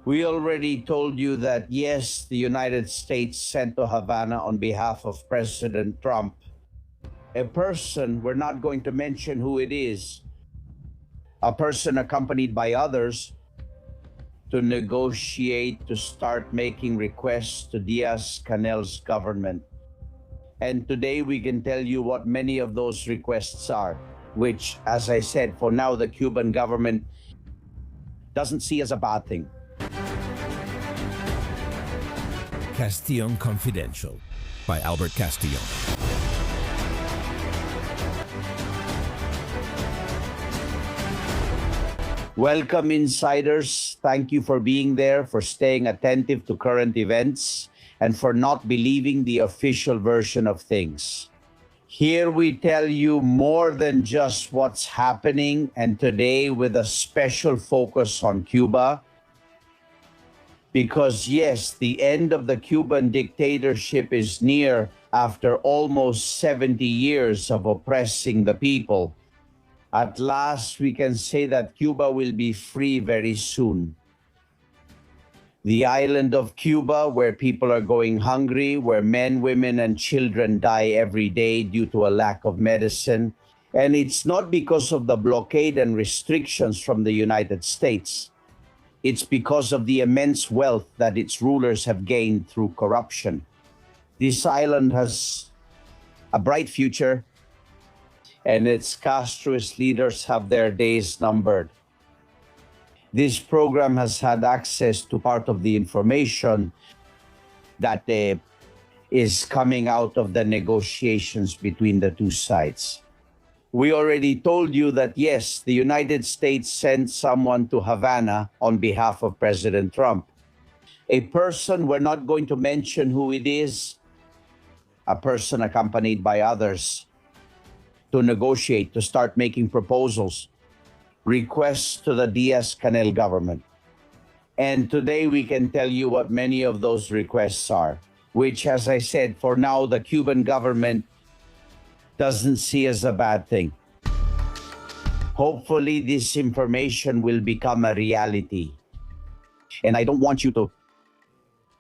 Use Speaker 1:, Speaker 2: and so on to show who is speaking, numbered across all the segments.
Speaker 1: We already told you that, yes, the United States sent to Havana on behalf of President Trump a person, we're not going to mention who it is, a person accompanied by others to negotiate, to start making requests to Díaz-Canel's government. And today we can tell you what many of those requests are, which, as I said, for now the Cuban government doesn't see as a bad thing.
Speaker 2: Castillon Confidential by Albert Castillon.
Speaker 1: Welcome, insiders. Thank you for being there, for staying attentive to current events, and for not believing the official version of things. Here we tell you more than just what's happening, and today with a special focus on Cuba. Because yes, the end of the Cuban dictatorship is near after almost 70 years of oppressing the people. At last, we can say that Cuba will be free very soon. The island of Cuba, where people are going hungry, where men, women, and children die every day due to a lack of medicine. And it's not because of the blockade and restrictions from the United States. It's because of the immense wealth that its rulers have gained through corruption. This island has a bright future, and its Castroist leaders have their days numbered. This program has had access to part of the information that is coming out of the negotiations between the two sides. We already told you that, yes, the United States sent someone to Havana on behalf of President Trump. A person, we're not going to mention who it is, a person accompanied by others, to negotiate, to start making proposals, requests to the Díaz-Canel government. And today we can tell you what many of those requests are, which, as I said, for now the Cuban government doesn't see as a bad thing. Hopefully this information will become a reality. And I don't want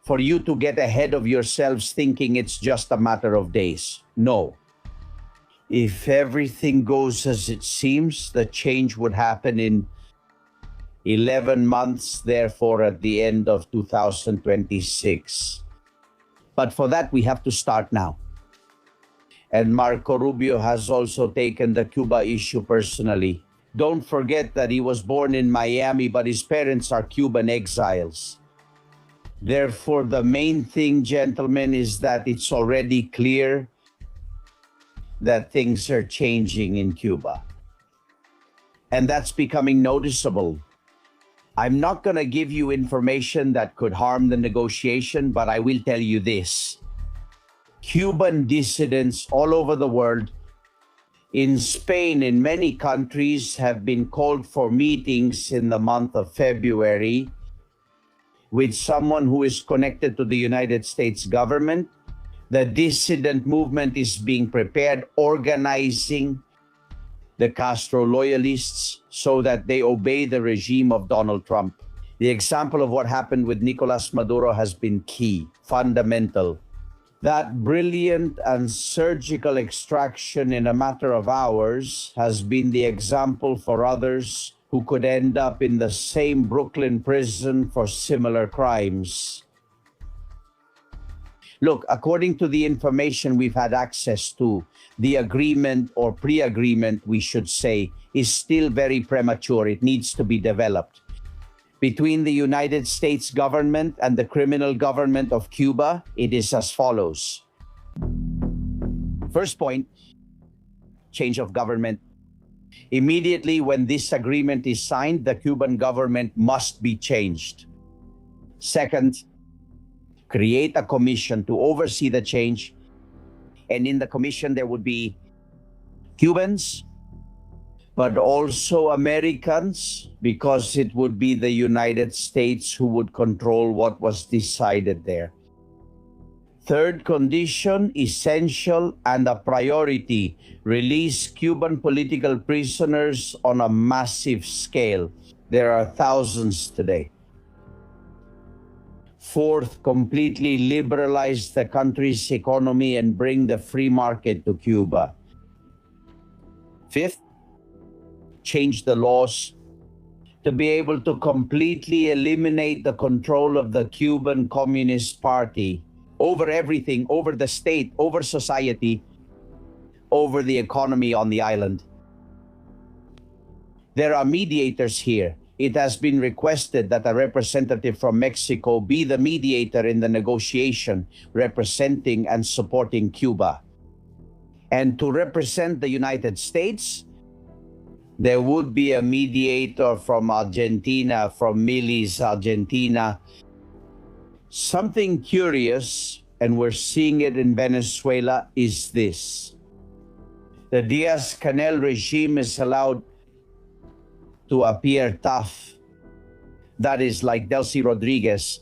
Speaker 1: for you to get ahead of yourselves thinking it's just a matter of days. No. If everything goes as it seems, the change would happen in 11 months, therefore at the end of 2026. But for that, we have to start now. And Marco Rubio has also taken the Cuba issue personally. Don't forget that he was born in Miami, but his parents are Cuban exiles. Therefore, the main thing, gentlemen, is that it's already clear that things are changing in Cuba. And that's becoming noticeable. I'm not going to give you information that could harm the negotiation, but I will tell you this. Cuban dissidents all over the world, in Spain, in many countries, have been called for meetings in the month of February with someone who is connected to the United States government. The dissident movement is being prepared, organizing the Castro loyalists so that they obey the regime of Donald Trump. The example of what happened with Nicolas Maduro has been key, fundamental. That brilliant and surgical extraction in a matter of hours has been the example for others who could end up in the same Brooklyn prison for similar crimes. Look, according to the information we've had access to, the agreement or pre-agreement, we should say, is still very premature. It needs to be developed. Between the United States government and the criminal government of Cuba, it is as follows. First point, change of government. Immediately when this agreement is signed, the Cuban government must be changed. Second, create a commission to oversee the change. And in the commission, there would be Cubans, but also Americans, because it would be the United States who would control what was decided there. Third condition, essential and a priority, release Cuban political prisoners on a massive scale. There are thousands today. Fourth, completely liberalize the country's economy and bring the free market to Cuba. Fifth, change the laws to be able to completely eliminate the control of the Cuban Communist Party over everything, over the state, over society, over the economy on the island. There are mediators here. It has been requested that a representative from Mexico be the mediator in the negotiation, representing and supporting Cuba. And to represent the United States, there would be a mediator from Argentina, from Milis, Argentina. Something curious, and we're seeing it in Venezuela, is this. The Díaz-Canel regime is allowed to appear tough. That is, like Delcy Rodriguez,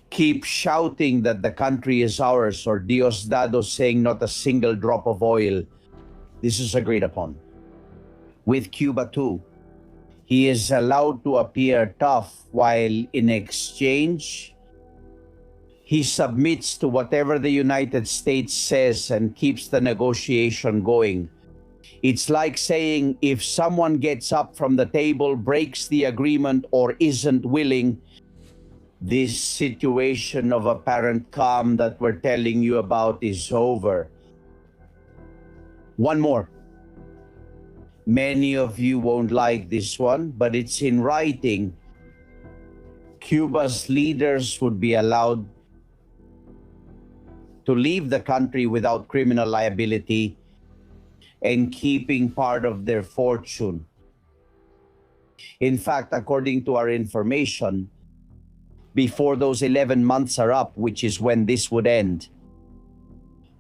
Speaker 1: keep shouting that the country is ours, or Diosdado saying not a single drop of oil. This is agreed upon. With Cuba too, he is allowed to appear tough, while in exchange, he submits to whatever the United States says and keeps the negotiation going. It's like saying if someone gets up from the table, breaks the agreement, or isn't willing, this situation of apparent calm that we're telling you about is over. One more. Many of you won't like this one, but it's in writing. Cuba's leaders would be allowed to leave the country without criminal liability and keeping part of their fortune. In fact, according to our information, before those 11 months are up, which is when this would end.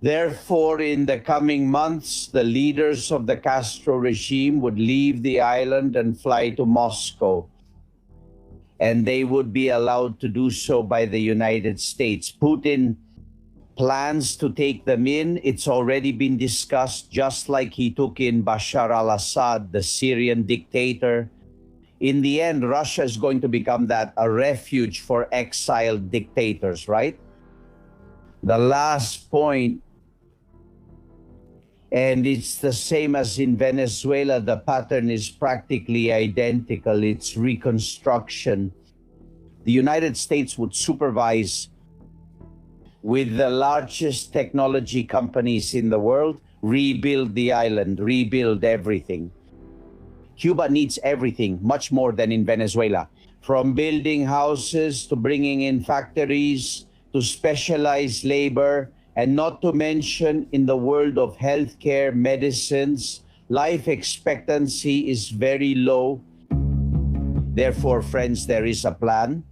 Speaker 1: Therefore, in the coming months, the leaders of the Castro regime would leave the island and fly to Moscow. And they would be allowed to do so by the United States. Putin plans to take them in. It's already been discussed, just like he took in Bashar al-Assad, the Syrian dictator. In the end, Russia is going to become a refuge for exiled dictators, right? The last point, and it's the same as in Venezuela, the pattern is practically identical. It's reconstruction. The United States would supervise with the largest technology companies in the world, rebuild the island, rebuild everything. Cuba needs everything, much more than in Venezuela. From building houses to bringing in factories to specialized labor, and not to mention in the world of healthcare, medicines, life expectancy is very low. Therefore, friends, there is a plan.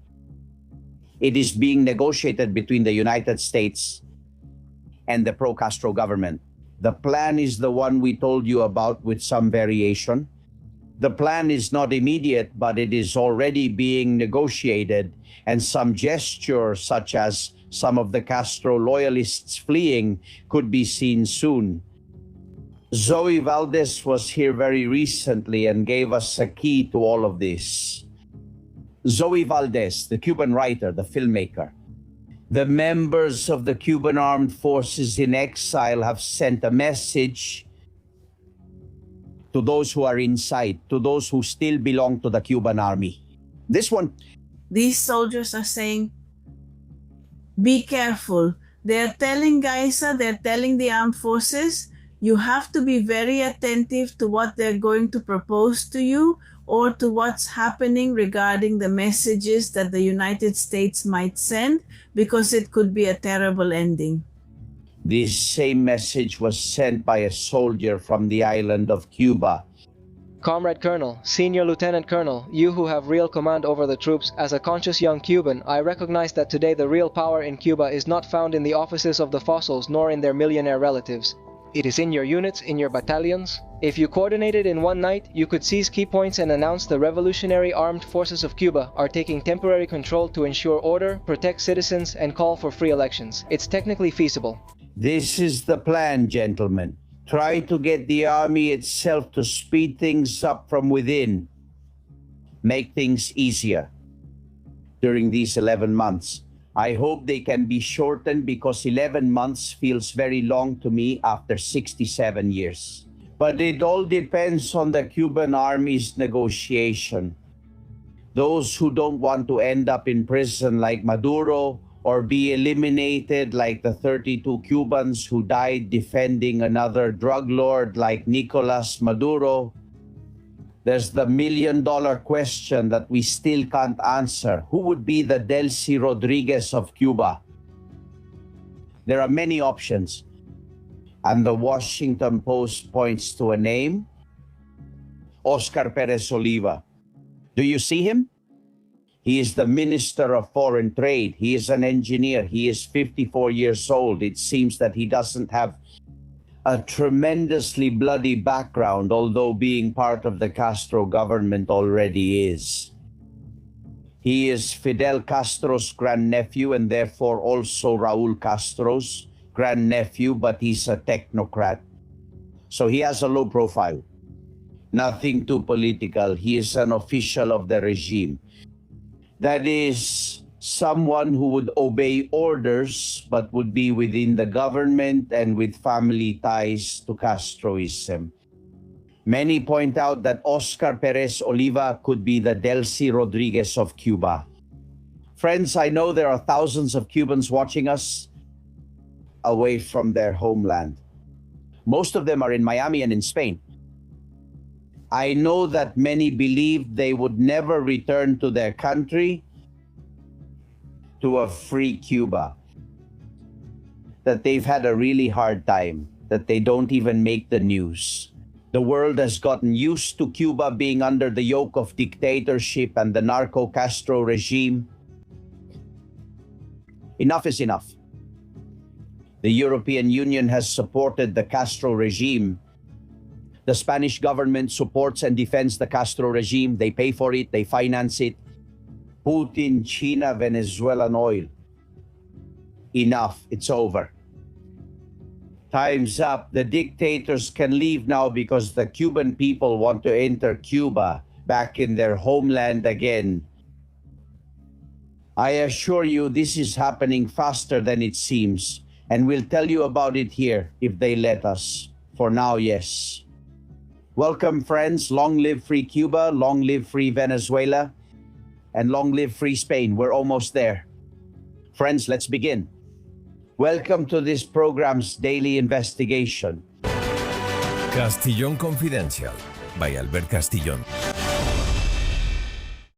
Speaker 1: It is being negotiated between the United States and the pro-Castro government. The plan is the one we told you about with some variation. The plan is not immediate, but it is already being negotiated, and some gesture, such as some of the Castro loyalists fleeing, could be seen soon. Zoe Valdez was here very recently and gave us a key to all of this. Zoe Valdez, the Cuban writer, the filmmaker. The members of the Cuban armed forces in exile have sent a message to those who are inside, to those who still belong to the Cuban army. This one.
Speaker 3: These soldiers are saying, be careful. They're telling Gaisa, they're telling the armed forces, you have to be very attentive to what they're going to propose to you, or to what's happening regarding the messages that the United States might send, because it could be a terrible ending.
Speaker 1: This same message was sent by a soldier from the island of Cuba.
Speaker 4: Comrade Colonel, Senior Lieutenant Colonel, you who have real command over the troops, as a conscious young Cuban, I recognize that today the real power in Cuba is not found in the offices of the fossils nor in their millionaire relatives. It is in your units, in your battalions. If you coordinated in one night, you could seize key points and announce the Revolutionary Armed Forces of Cuba are taking temporary control to ensure order, protect citizens, and call for free elections. It's technically feasible.
Speaker 1: This is the plan, gentlemen. Try to get the army itself to speed things up from within. Make things easier. during these 11 months. I hope they can be shortened because 11 months feels very long to me after 67 years. But it all depends on the Cuban army's negotiation. Those who don't want to end up in prison like Maduro or be eliminated like the 32 Cubans who died defending another drug lord like Nicolas Maduro. There's the million-dollar question that we still can't answer. Who would be the Delcy Rodriguez of Cuba? There are many options. And the Washington Post points to a name, Oscar Perez Oliva. Do you see him? He is the Minister of Foreign Trade. He is an engineer. He is 54 years old. It seems that he doesn't have a tremendously bloody background, although being part of the Castro government already is. He is Fidel Castro's grandnephew and therefore also Raul Castro's grandnephew, but he's a technocrat. So he has a low profile. Nothing too political. He is an official of the regime. That is someone who would obey orders but would be within the government and with family ties to Castroism. Many point out that Oscar Perez Oliva could be the Delcy Rodriguez of Cuba. Friends, I know there are thousands of Cubans watching us away from their homeland. Most of them are in Miami and in Spain. I know that many believe they would never return to their country, to a free Cuba, that they've had a really hard time, that they don't even make the news. The world has gotten used to Cuba being under the yoke of dictatorship and the narco-Castro regime. Enough is enough. The European Union has supported the Castro regime. The Spanish government supports and defends the Castro regime. They pay for it, they finance it. Putin, China, Venezuelan oil. Enough, it's over. Time's up. The dictators can leave now because the Cuban people want to enter Cuba back in their homeland again. I assure you this is happening faster than it seems, and we'll tell you about it here if they let us. For now, yes. Welcome, friends. Long live free Cuba, long live free Venezuela, and long live free Spain. We're almost there. Friends, let's begin. Welcome to this program's daily investigation.
Speaker 2: Castillon Confidential by Albert Castillon.